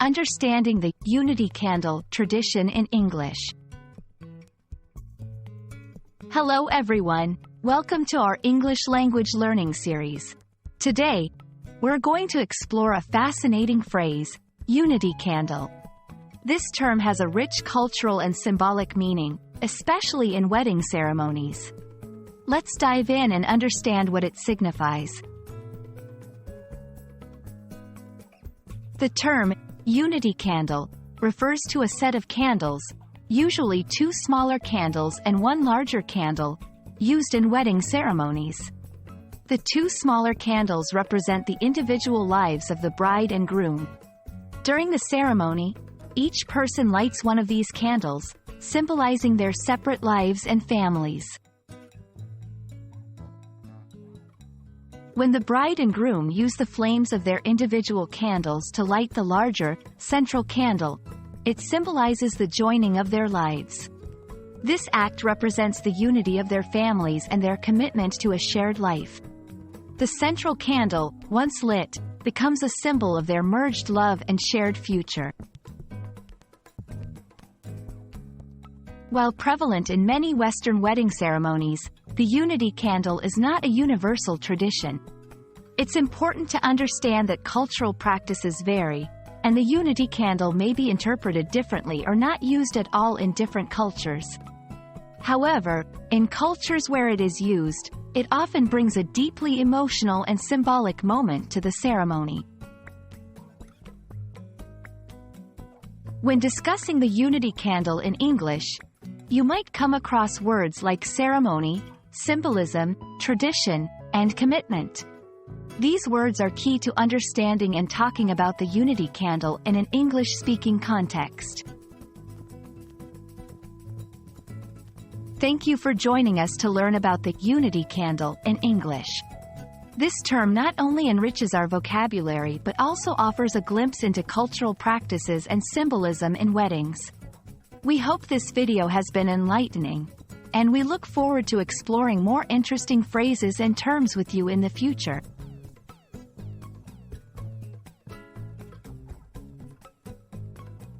Understanding the Unity Candle tradition in English. Hello everyone, welcome to our English language learning series. Today, we're going to explore a fascinating phrase, Unity Candle. This term has a rich cultural and symbolic meaning, especially in wedding ceremonies. Let's dive in and understand what it signifies. The term, Unity Candle, refers to a set of candles, usually two smaller candles and one larger candle, used in wedding ceremonies. The two smaller candles represent the individual lives of the bride and groom. During the ceremony, each person lights one of these candles, symbolizing their separate lives and families. When the bride and groom use the flames of their individual candles to light the larger, central candle, it symbolizes the joining of their lives. This act represents the unity of their families and their commitment to a shared life. The central candle, once lit, becomes a symbol of their merged love and shared future. While prevalent in many Western wedding ceremonies, the Unity Candle is not a universal tradition. It's important to understand that cultural practices vary, and the Unity Candle may be interpreted differently or not used at all in different cultures. However, in cultures where it is used, it often brings a deeply emotional and symbolic moment to the ceremony. When discussing the Unity Candle in English, you might come across words like ceremony, symbolism, tradition, and commitment. These words are key to understanding and talking about the Unity Candle in an English-speaking context. Thank you for joining us to learn about the Unity Candle in English. This term not only enriches our vocabulary but also offers a glimpse into cultural practices and symbolism in weddings. We hope this video has been enlightening, and we look forward to exploring more interesting phrases and terms with you in the future.